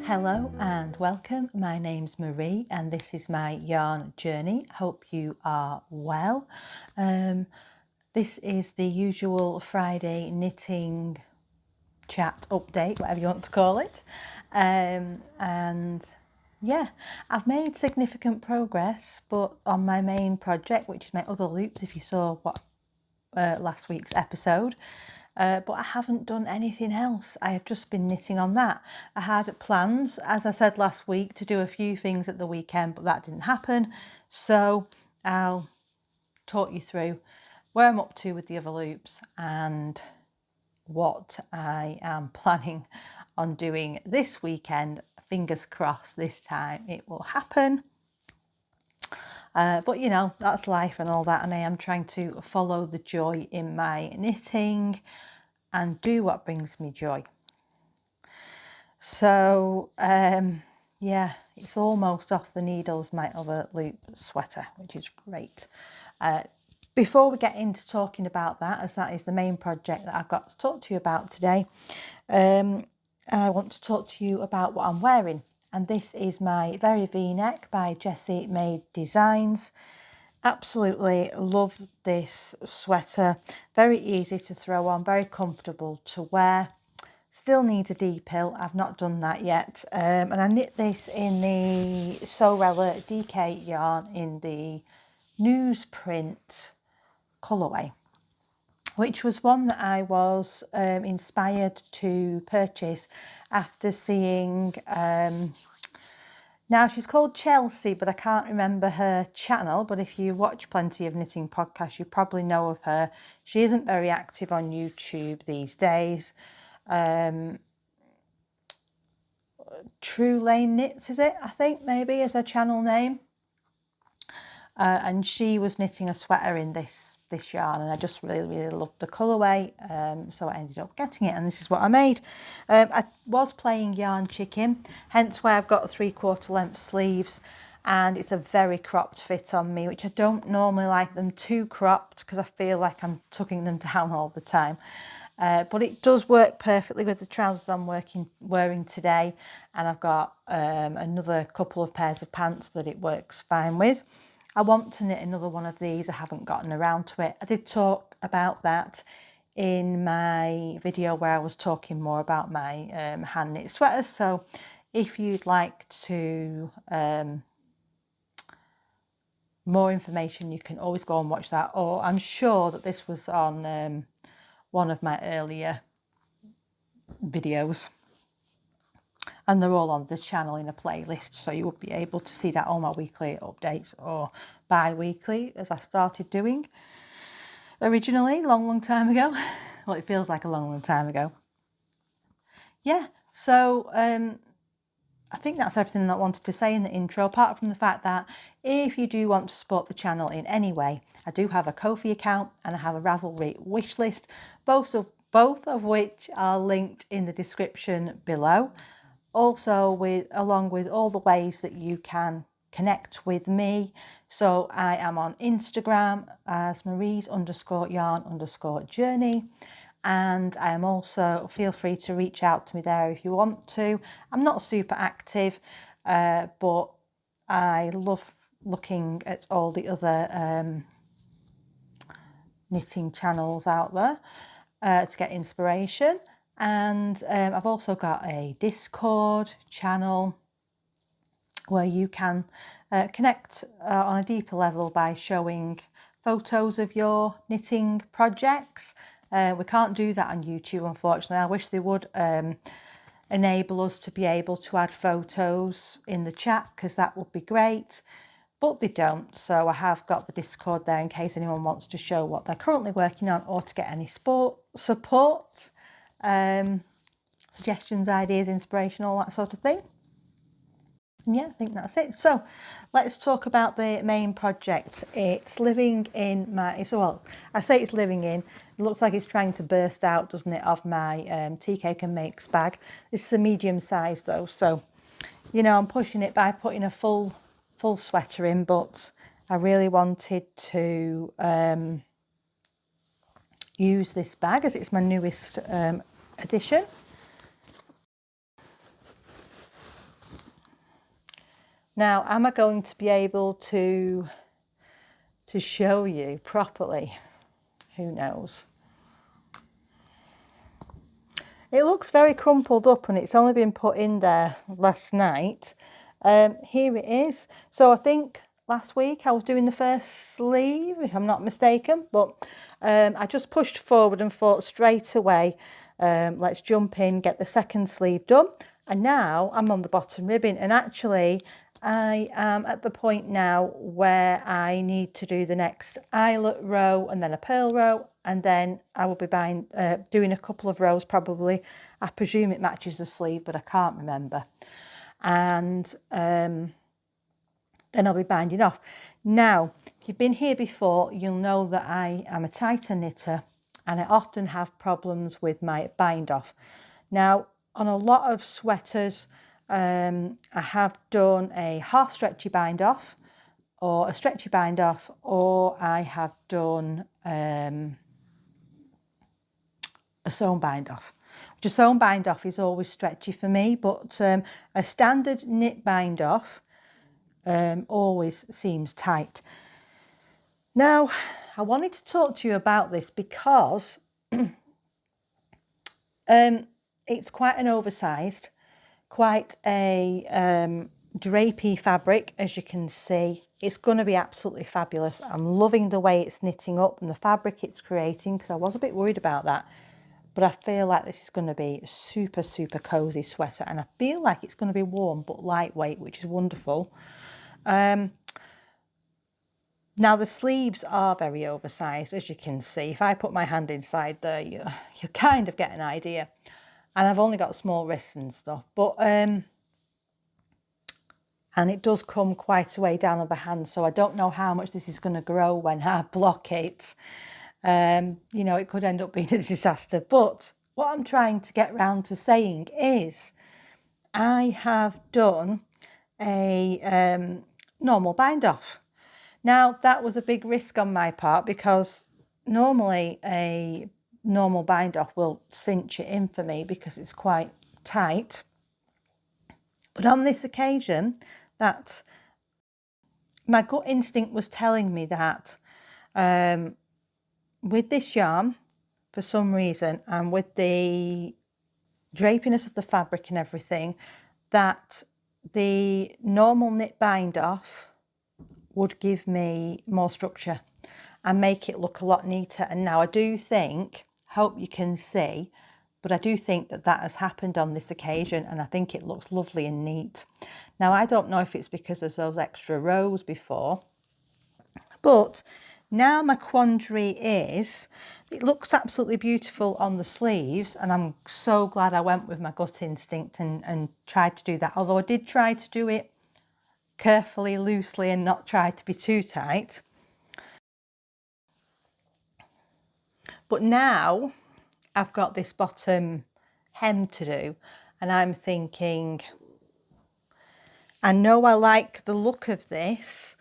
Hello and welcome. My name's Marie and this is my yarn journey. Hope you are well. This is the usual Friday knitting chat update, whatever you want to call it. And yeah, I've made significant progress, but on my main project, which is my other loops, if you saw what last week's episode. But I haven't done anything else. I have just been knitting on that. I had plans, as I said last week, to do a few things at the weekend, but that didn't happen. So I'll talk you through where I'm up to with the other loops and what I am planning on doing this weekend. Fingers crossed this time it will happen. But you know, that's life and all that, and I am trying to follow the joy in my knitting and do what brings me joy. So yeah, it's almost off the needles, my other loop sweater, which is great. Before we get into talking about that, as that is the main project that I've got to talk to you about today, I want to talk to you about what I'm wearing. And this is my Very V-neck by Jessie Made Designs. Absolutely love this sweater. Very easy to throw on, very comfortable to wear. Still needs a D-pill. I've not done that yet. And I knit this in the Sorella DK yarn in the newsprint colourway, which was one that I was inspired to purchase after seeing, now she's called Chelsea, but I can't remember her channel, but if you watch plenty of knitting podcasts, you probably know of her. She isn't very active on YouTube these days. True Lane Knits, is it? I think maybe is her channel name. And she was knitting a sweater in this yarn, and I just really loved the colourway, so I ended up getting it, and this is what I made. I was playing yarn chicken, hence why I've got 3/4 length sleeves, and it's a very cropped fit on me, which I don't normally like them too cropped because I feel like I'm tucking them down all the time. But it does work perfectly with the trousers I'm wearing today, and I've got another couple of pairs of pants that it works fine with. I want to knit another one of these. I haven't gotten around to it. I did talk about that in my video where I was talking more about my hand knit sweaters. So if you'd like to more information, you can always go and watch that. Or I'm sure that this was on one of my earlier videos. And they're all on the channel in a playlist, so you will be able to see that on my weekly updates or bi-weekly, as I started doing originally, long time ago. Well, it feels like a long time ago. Yeah, so I think that's everything that I wanted to say in the intro, apart from the fact that if you do want to support the channel in any way, I do have a Ko-fi account and I have a Ravelry wish list, both of which are linked in the description below. Also, along with all the ways that you can connect with me. So I am on Instagram as Maries_yarn_journey. And I am also, feel free to reach out to me there if you want to. I'm not super active, but I love looking at all the other knitting channels out there to get inspiration. And I've also got a Discord channel where you can connect on a deeper level by showing photos of your knitting projects. We can't do that on YouTube, unfortunately. I wish they would enable us to be able to add photos in the chat, because that would be great. But they don't, so I have got the Discord there in case anyone wants to show what they're currently working on or to get any support, suggestions, ideas, inspiration, all that sort of thing. And yeah, I think that's it. So let's talk about the main project. It's living in my, well, I say it's living in, it looks like it's trying to burst out, doesn't it, of my Tea Cake and Makes bag. This is a medium size though, so you know, I'm pushing it by putting a full sweater in, but I really wanted to use this bag as it's my newest addition. Now, am I going to be able to show you properly? Who knows? It looks very crumpled up and it's only been put in there last night. Here it is. So I think last week I was doing the first sleeve, if I'm not mistaken, but I just pushed forward and thought straight away, let's jump in, get the second sleeve done. And now I'm on the bottom ribbing, and actually I am at the point now where I need to do the next eyelet row and then a purl row, and then I will be doing a couple of rows probably. I presume it matches the sleeve, but I can't remember. And then I'll be binding off. Now, if you've been here before, you'll know that I am a tighter knitter and I often have problems with my bind off. Now, on a lot of sweaters, I have done a half stretchy bind off or a stretchy bind off, or I have done a sewn bind off. Which a sewn bind off is always stretchy for me, but a standard knit bind off always seems tight. Now, I wanted to talk to you about this because it's quite an oversized, quite a drapey fabric, as you can see. It's going to be absolutely fabulous. I'm loving the way it's knitting up and the fabric it's creating, because I was a bit worried about that. But I feel like this is going to be a super, super cozy sweater, and I feel like it's going to be warm but lightweight, which is wonderful. Now, the sleeves are very oversized, as you can see. If I put my hand inside there, you kind of get an idea. And I've only got small wrists and stuff, but and it does come quite a way down on the hand, so I don't know how much this is going to grow when I block it. You know, it could end up being a disaster. But what I'm trying to get round to saying is I have done a normal bind off. Now, that was a big risk on my part, because normally a normal bind off will cinch it in for me because it's quite tight. But on this occasion, that my gut instinct was telling me that with this yarn, for some reason, and with the drapiness of the fabric and everything, that the normal knit bind off would give me more structure and make it look a lot neater. And now I do think, hope you can see, but I do think that that has happened on this occasion, and I think it looks lovely and neat. Now, I don't know if it's because there's those extra rows before, but now my quandary is, it looks absolutely beautiful on the sleeves, and I'm so glad I went with my gut instinct and tried to do that. Although I did try to do it carefully, loosely, and not try to be too tight. But now I've got this bottom hem to do, and I'm thinking, I know I like the look of this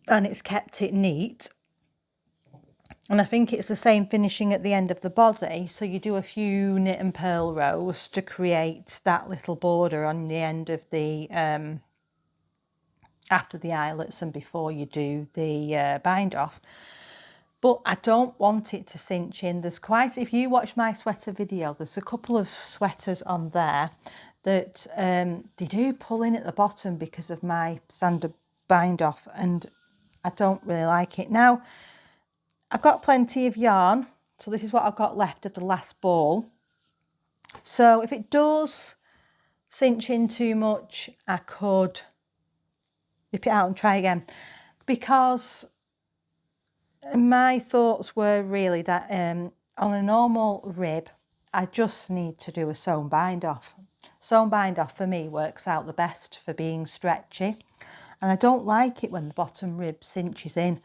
and it's kept it neat, and I think it's the same finishing at the end of the body, so you do a few knit and purl rows to create that little border on the end of the after the eyelets and before you do the bind off. But I don't want it to cinch in. There's quite, if you watch my sweater video, there's a couple of sweaters on there that they do pull in at the bottom because of my standard bind off, and I don't really like it. Now, I've got plenty of yarn, so this is what I've got left of the last ball. So if it does cinch in too much, I could rip it out and try again, because my thoughts were really that on a normal rib, I just need to do a sewn bind off. Sewn bind off for me works out the best for being stretchy, and I don't like it when the bottom rib cinches in.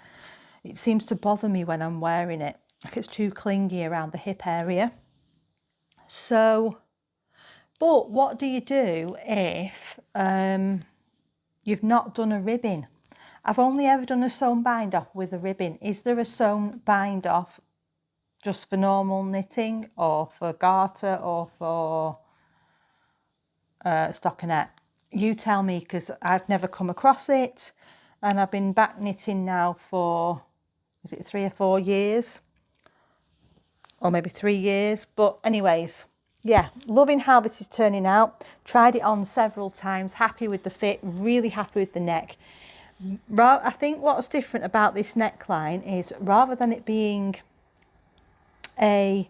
It seems to bother me when I'm wearing it, if it's too clingy around the hip area. So, but what do you do if you've not done a ribbing? I've only ever done a sewn bind off with a ribbing. Is there a sewn bind off just for normal knitting, or for garter, or for stockinette? you tell me, because I've never come across it, and I've been back knitting now for, is it 3 or 4 years? Or maybe 3 years. But anyways, yeah, loving how this is turning out. Tried it on several times, happy with the fit, really happy with the neck. I think what's different about this neckline is, rather than it being a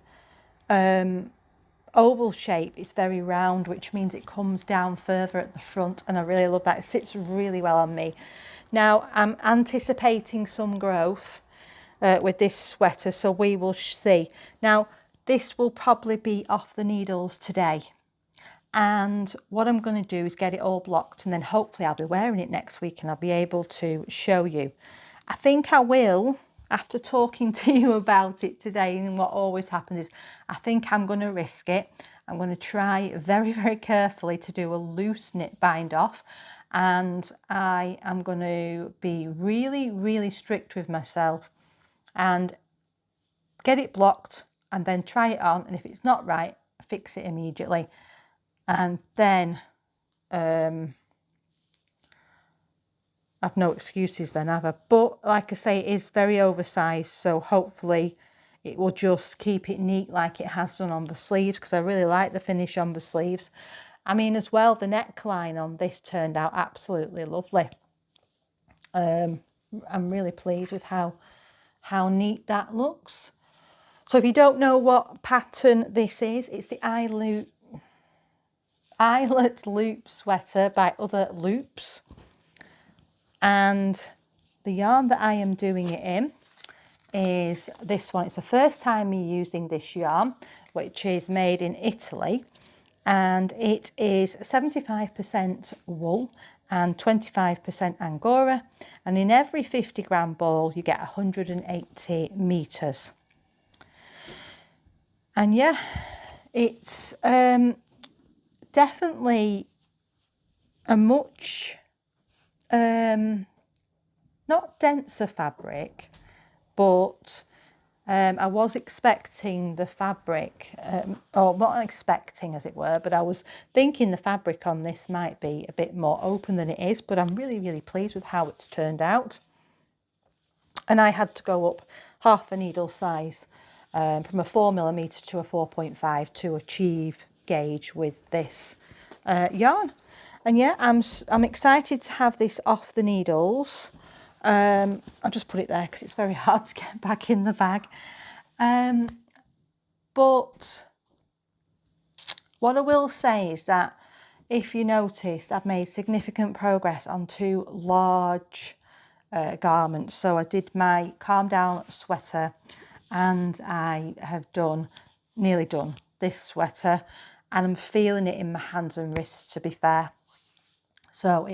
oval shape, it's very round, which means it comes down further at the front, and I really love that. It sits really well on me. Now I'm anticipating some growth with this sweater, so we will see. Now this will probably be off the needles today, and what I'm going to do is get it all blocked, and then hopefully I'll be wearing it next week and I'll be able to show you. I think I will, after talking to you about it today, and what always happens is I think I'm going to risk it. I'm going to try very, very carefully to do a loose knit bind off, and I am going to be really, really strict with myself and get it blocked, and then try it on, and if it's not right, fix it immediately. And then I've no excuses then, have I? But like I say, it is very oversized, so hopefully it will just keep it neat like it has done on the sleeves, because I really like the finish on the sleeves. I mean, as well, the neckline on this turned out absolutely lovely. I'm really pleased with how neat that looks. So if you don't know what pattern this is, it's the Eyelet Loop sweater by Other Loops, and the yarn that I am doing it in is this one. It's the first time me using this yarn, which is made in Italy, and it is 75% wool and 25% angora, and in every 50-gram ball you get 180 meters. And yeah, it's definitely a much not denser fabric, but I was expecting the fabric, or not expecting as it were, but I was thinking the fabric on this might be a bit more open than it is, but I'm really, really pleased with how it's turned out. And I had to go up half a needle size from a 4mm to a 4.5 to achieve gauge with this yarn. And yeah, I'm excited to have this off the needles. I'll just put it there because it's very hard to get back in the bag. But what I will say is that if you noticed, I've made significant progress on 2 large garments. So I did my Calm Down sweater, and I have nearly done this sweater, and I'm feeling it in my hands and wrists, to be fair. So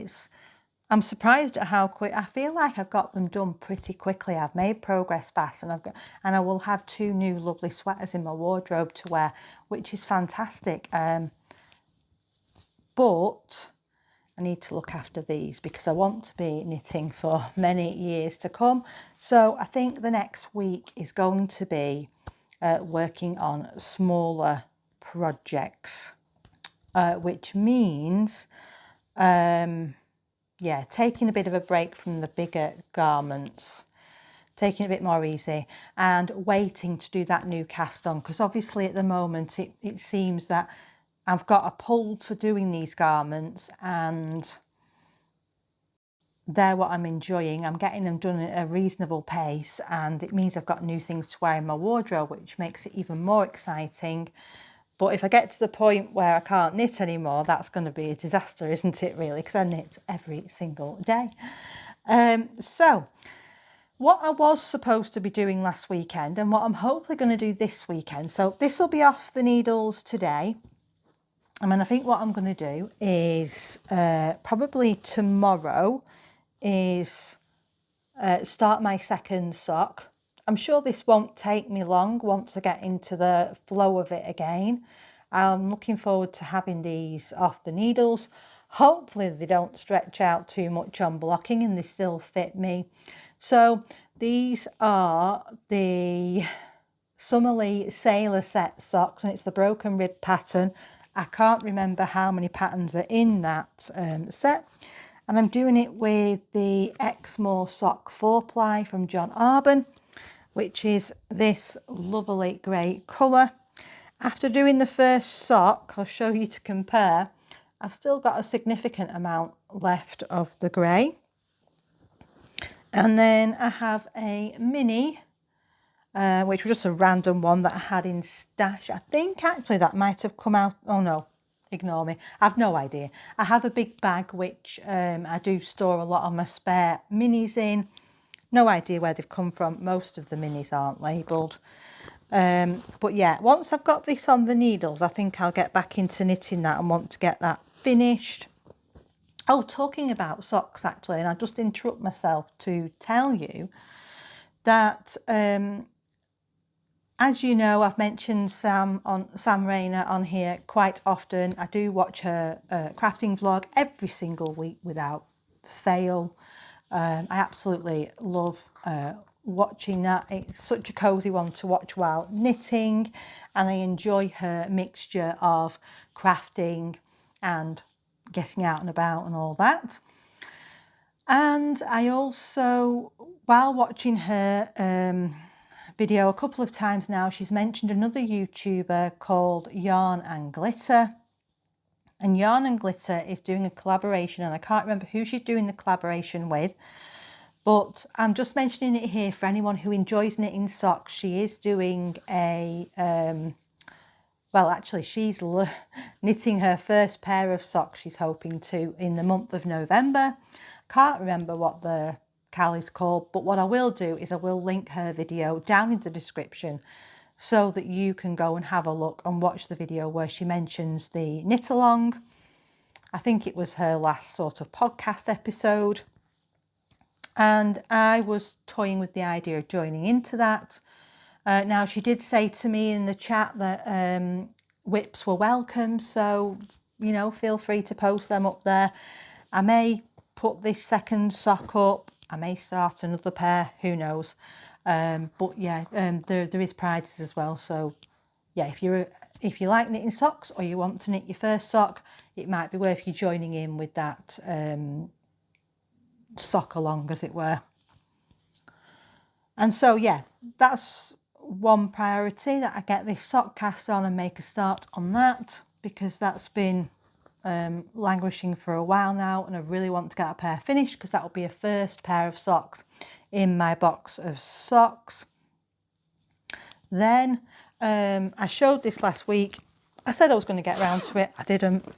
I'm surprised at how quick. I feel like I've got them done pretty quickly. I've made progress fast, and I will have 2 new lovely sweaters in my wardrobe to wear, which is fantastic. But I need to look after these because I want to be knitting for many years to come. So I think the next week is going to be working on smaller projects, which means yeah, taking a bit of a break from the bigger garments, taking it a bit more easy, and waiting to do that new cast on, because obviously at the moment it seems that I've got a pull for doing these garments, and they're what I'm enjoying. I'm getting them done at a reasonable pace, and it means I've got new things to wear in my wardrobe, which makes it even more exciting. But if I get to the point where I can't knit anymore, that's going to be a disaster, isn't it, really? Because I knit every single day. So what I was supposed to be doing last weekend, and what I'm hopefully going to do this weekend, so this will be off the needles today. I mean, I think what I'm going to do is probably tomorrow is start my second sock. I'm sure this won't take me long once I get into the flow of it again. I'm looking forward to having these off the needles. Hopefully they don't stretch out too much on blocking and they still fit me. So these are the Summerlee Sailor Set socks, and it's the broken rib pattern. I can't remember how many patterns are in that set. And I'm doing it with the Exmoor Sock 4-ply from John Arbon, which is this lovely grey colour. After doing the first sock, I'll show you to compare, I've still got a significant amount left of the grey. And then I have a mini, which was just a random one that I had in stash. I think actually that might have come out, oh no, ignore me, I've no idea. I have a big bag which I do store a lot of my spare minis in. No idea where they've come from. Most of the minis aren't labelled. But yeah, once I've got this on the needles, I think I'll get back into knitting that and want to get that finished. Oh, talking about socks actually, and I just interrupt myself to tell you that as you know, I've mentioned Sam Rayner on here quite often. I do watch her crafting vlog every single week without fail. I absolutely love watching that. It's such a cozy one to watch while knitting, and I enjoy her mixture of crafting and getting out and about and all that. And I also, while watching her video a couple of times now, she's mentioned another YouTuber called Yarn and Glitter. And Yarn and Glitter is doing a collaboration, and I can't remember who she's doing the collaboration with, but I'm just mentioning it here for anyone who enjoys knitting socks. She is doing a, well actually she's knitting her first pair of socks, she's hoping to, in the month of November. Can't remember what the cal is called, but what I will do is I will link her video down in the description so that you can go and have a look and watch the video where she mentions the knit along. I think it was her last sort of podcast episode, and I was toying with the idea of joining into that. Now she did say to me in the chat that whips were welcome, so you know, feel free to post them up there. I may put this second sock up, I may start another pair, who knows. But yeah, there is prizes as well, so yeah, if you like knitting socks or you want to knit your first sock, it might be worth you joining in with that sock along, as it were. And so yeah, that's one priority, that I get this sock cast on and make a start on that, because that's been languishing for a while now, and I really want to get a pair finished because that will be a first pair of socks in my box of socks. Then I showed this last week. I said I was going to get around to it, I didn't,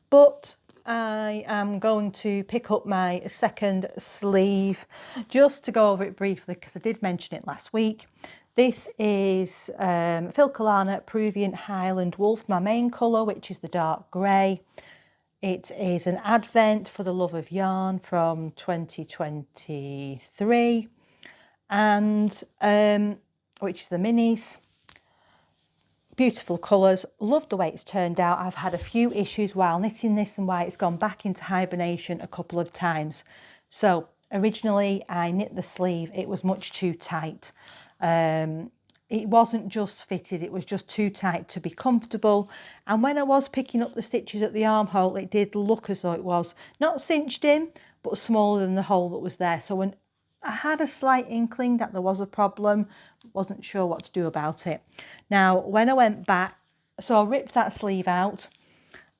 but I am going to pick up my second sleeve just to go over it briefly because I did mention it last week. This is Filcolana Peruvian Highland Wolf, my main colour, which is the dark grey. It is an advent for the love of yarn from 2023, and which is the minis. Beautiful colours, love the way it's turned out. I've had a few issues while knitting this and why it's gone back into hibernation a couple of times. So originally I knit the sleeve, it was much too tight. It wasn't just fitted, it was just too tight to be comfortable. And when I was picking up the stitches at the armhole, it did look as though it was not cinched in, but smaller than the hole that was there. So when I had a slight inkling that there was a problem, wasn't sure what to do about it. Now, when I went back, so I ripped that sleeve out,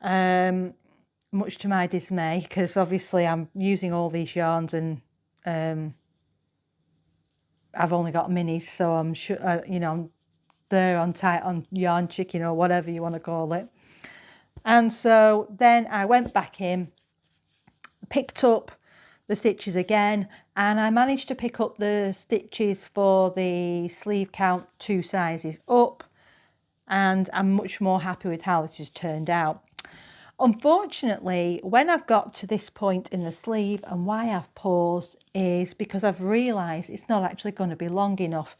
much to my dismay, because obviously I'm using all these yarns and I've only got minis, so I'm sure, you know, I'm there on tight on yarn chicken or whatever you want to call it. And so then I went back in, picked up the stitches again, and I managed to pick up the stitches for the sleeve count 2 sizes up, and I'm much more happy with how this has turned out. Unfortunately, when I've got to this point in the sleeve, and why I've paused is because I've realised it's not actually going to be long enough.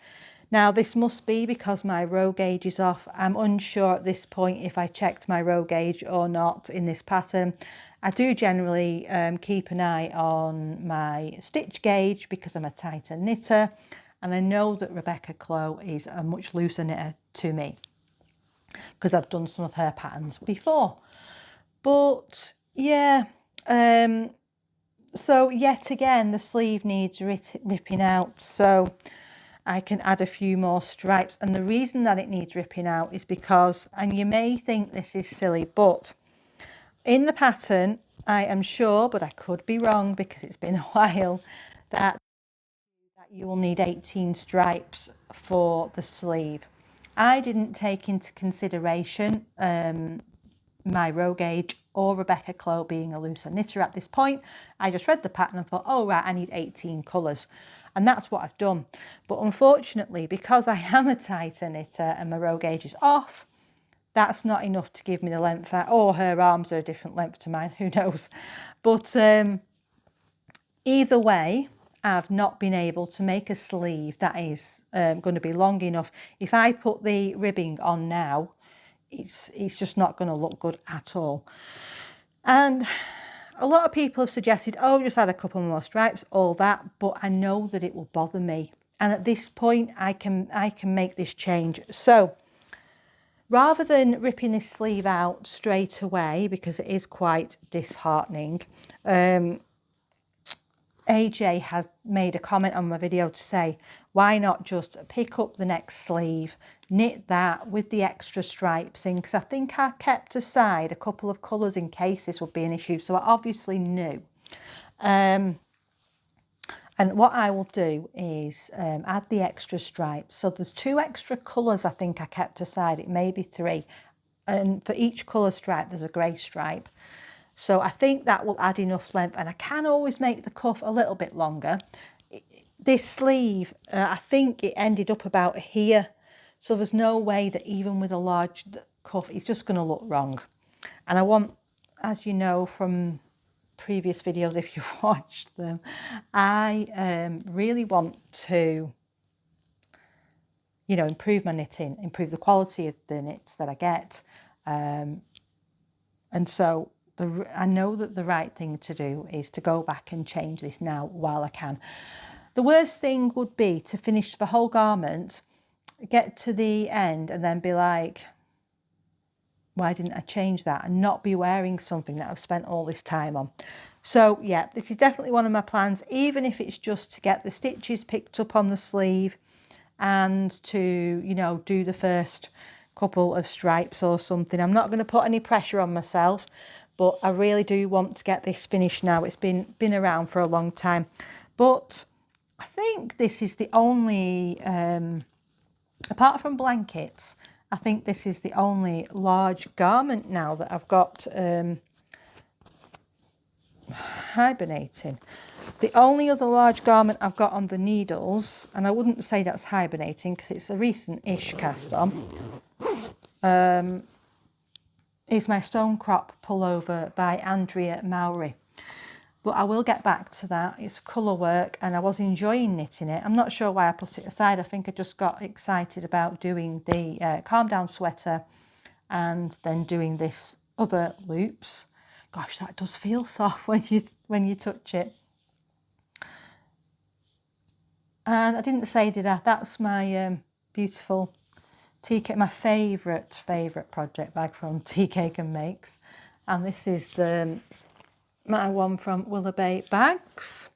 Now this must be because my row gauge is off. I'm unsure at this point if I checked my row gauge or not in this pattern. I do generally keep an eye on my stitch gauge because I'm a tighter knitter, and I know that Rebecca Clow is a much looser knitter to me. because I've done some of her patterns before. But yeah, so yet again the sleeve needs ripping out, so I can add a few more stripes. And the reason that it needs ripping out is because, and you may think this is silly, but in the pattern, I am sure, but I could be wrong because it's been a while, that you will need 18 stripes for the sleeve. I didn't take into consideration my row gauge or Rebecca Clow being a looser knitter at this point. I just read the pattern and thought, oh right, I need 18 colours. And that's what I've done. But unfortunately, because I am a tighter knitter and my row gauge is off, that's not enough to give me the length out, or her arms are a different length to mine, who knows. But either way, I've not been able to make a sleeve that is going to be long enough. If I put the ribbing on now, it's just not going to look good at all. And a lot of people have suggested, oh, just add a couple more stripes, all that, but I know that it will bother me. And at this point, I can make this change. So rather than ripping this sleeve out straight away, because it is quite disheartening, AJ has made a comment on my video to say, why not just pick up the next sleeve, knit that with the extra stripes in, because I think I kept aside a couple of colours in case this would be an issue, so I obviously knew. And what I will do is add the extra stripes. So there's 2 extra colours I think I kept aside, it may be 3, and for each colour stripe there's a grey stripe. So I think that will add enough length, and I can always make the cuff a little bit longer. This sleeve, I think it ended up about here. So there's no way that even with a large cuff, it's just going to look wrong. And I want, as you know from previous videos, if you've watched them, I really want to, you know, improve my knitting, improve the quality of the knits that I get. And so I know that the right thing to do is to go back and change this now while I can. The worst thing would be to finish the whole garment, get to the end and then be like, why didn't I change that, and not be wearing something that I've spent all this time on. So yeah, this is definitely one of my plans, even if it's just to get the stitches picked up on the sleeve and to, you know, do the first couple of stripes or something. I'm not going to put any pressure on myself, but I really do want to get this finished now. It's been around for a long time, but I think this is the only, apart from blankets, I think this is the only large garment now that I've got hibernating. The only other large garment I've got on the needles, and I wouldn't say that's hibernating because it's a recent-ish cast on, is my stone crop pullover by Andrea Mowry. But I will get back to that. It's colour work and I was enjoying knitting it. I'm not sure why I put it aside. I think I just got excited about doing the calm down sweater and then doing this other loops. Gosh, that does feel soft when you touch it. And I didn't say, did I? That's my beautiful tea cake, my favourite project bag from Tea Cake and Makes. And this is my one from Willowbay Bags.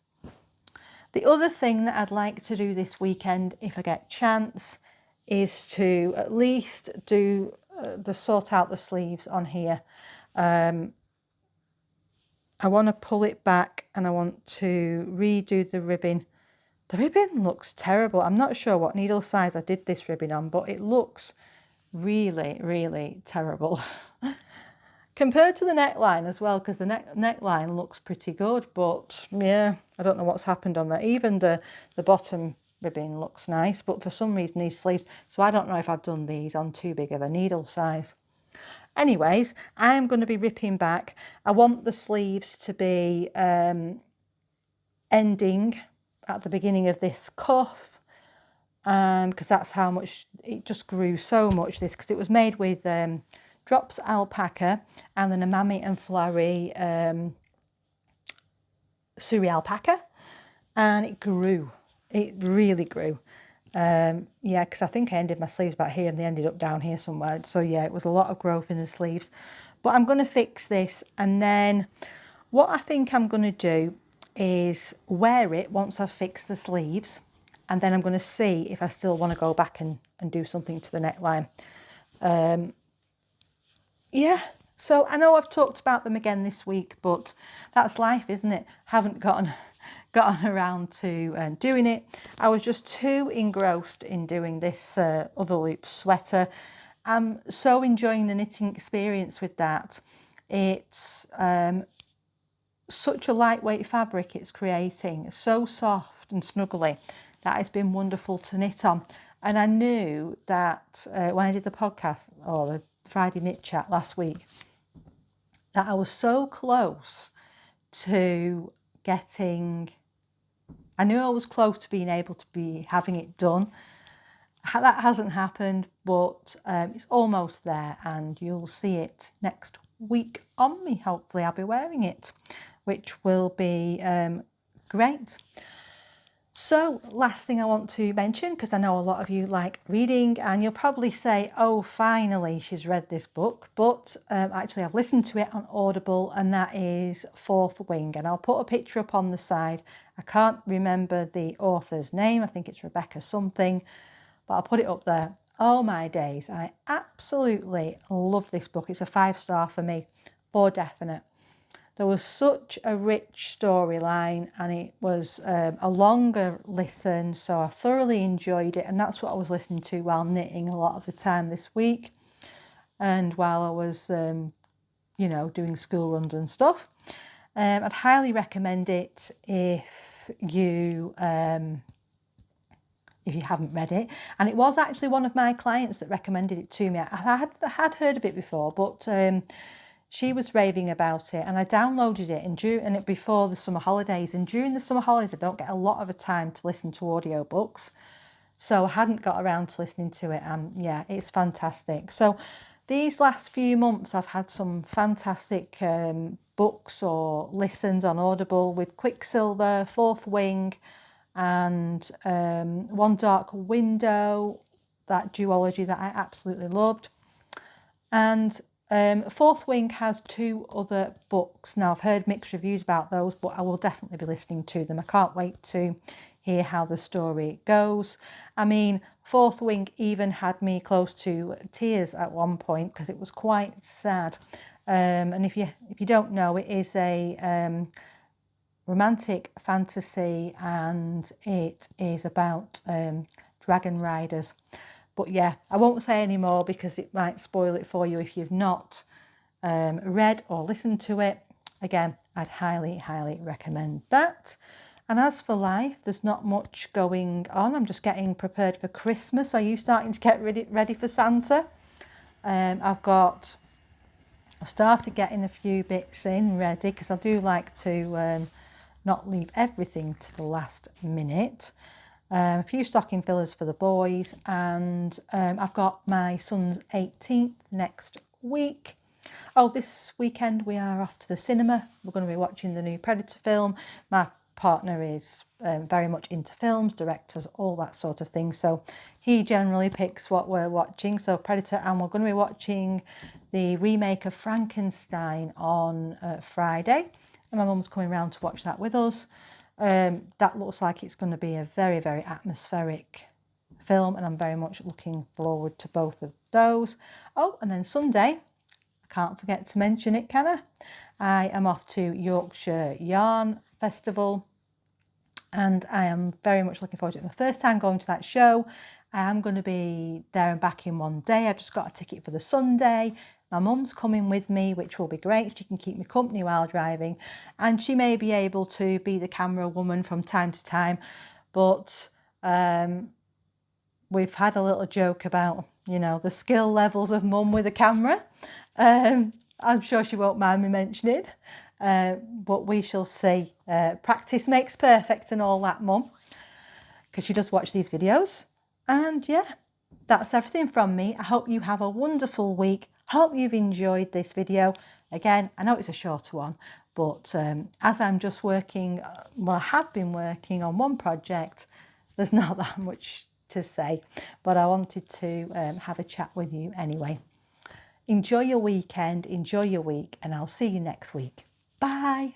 The other thing that I'd like to do this weekend, if I get chance, is to at least do sort out the sleeves on here. I want to pull it back and I want to redo the ribbing. The ribbon looks terrible. I'm not sure what needle size I did this ribbon on, but it looks really, really terrible. Compared to the neckline as well, because the neckline looks pretty good, but yeah, I don't know what's happened on there. Even the bottom ribbon looks nice, but for some reason these sleeves, so I don't know if I've done these on too big of a needle size. Anyways, I'm going to be ripping back. I want the sleeves to be ending at the beginning of this cuff, because that's how much it just grew so much, this, because it was made with Drops alpaca and then a Mammy and Flurry Suri alpaca, and it grew. It really grew. Yeah, because I think I ended my sleeves about here and they ended up down here somewhere. So yeah, it was a lot of growth in the sleeves. But I'm going to fix this, and then what I think I'm going to do is wear it once I've fixed the sleeves, and then I'm going to see if I still want to go back and do something to the neckline. Yeah, so I know I've talked about them again this week, but that's life, isn't it? Haven't gotten around to doing it. I was just too engrossed in doing this other loop sweater. I'm so enjoying the knitting experience with that. It's such a lightweight fabric it's creating. It's so soft and snuggly. That has been wonderful to knit on. And I knew that when I did the podcast or the Friday knit chat last week, that I was so close to getting, I knew I was close to being able to be having it done. That hasn't happened, but it's almost there, and you'll see it next week on me. Hopefully I'll be wearing it, which will be great. So last thing I want to mention, because I know a lot of you like reading, and you'll probably say, oh, finally she's read this book, but actually I've listened to it on Audible, and that is Fourth Wing, and I'll put a picture up on the side. I can't remember the author's name. I think it's Rebecca something, but I'll put it up there. Oh my days, I absolutely loved this book. It's a 5-star for me, for definite. There was such a rich storyline, and it was a longer listen, so I thoroughly enjoyed it, and that's what I was listening to while knitting a lot of the time this week, and while I was you know, doing school runs and stuff. I'd highly recommend it if you haven't read it. And it was actually one of my clients that recommended it to me. I had heard of it before, but she was raving about it, and I downloaded it and before the summer holidays. And during the summer holidays, I don't get a lot of a time to listen to audiobooks, so I hadn't got around to listening to it. And yeah, it's fantastic. So these last few months, I've had some fantastic books or listens on Audible with Quicksilver, Fourth Wing, and One Dark Window, that duology that I absolutely loved. And Fourth Wing has 2 other books. Now, I've heard mixed reviews about those, but I will definitely be listening to them. I can't wait to hear how the story goes. I mean, Fourth Wing even had me close to tears at one point because it was quite sad. And if you don't know, it is a romantic fantasy, and it is about dragon riders. But yeah, I won't say any more because it might spoil it for you if you've not read or listened to it. Again, I'd highly, highly recommend that. And as for life, there's not much going on. I'm just getting prepared for Christmas. Are you starting to get ready for Santa? I've started getting a few bits in ready because I do like to not leave everything to the last minute. A few stocking fillers for the boys, and I've got my son's 18th next week. Oh, this weekend we are off to the cinema. We're going to be watching the new Predator film. My partner is very much into films, directors, all that sort of thing, so he generally picks what we're watching. So Predator, and we're going to be watching the remake of Frankenstein on Friday, and my mum's coming round to watch that with us. That looks like it's going to be a very, very atmospheric film, and I'm very much looking forward to both of those. Oh, and then Sunday, I can't forget to mention it, can I? I am off to Yorkshire Yarn Festival, and I am very much looking forward to it. My first time going to that show. I am going to be there and back in one day. I've just got a ticket for the Sunday. My mum's coming with me, which will be great. She can keep me company while driving, and she may be able to be the camera woman from time to time. But we've had a little joke about, you know, the skill levels of mum with a camera. I'm sure she won't mind me mentioning, but we shall see. Practice makes perfect and all that, mum, because she does watch these videos. And yeah, that's everything from me. I hope you have a wonderful week. Hope you've enjoyed this video. Again, I know it's a shorter one, but as I'm just working, well, I have been working on one project, there's not that much to say, but I wanted to have a chat with you anyway. Enjoy your weekend, enjoy your week, and I'll see you next week. Bye.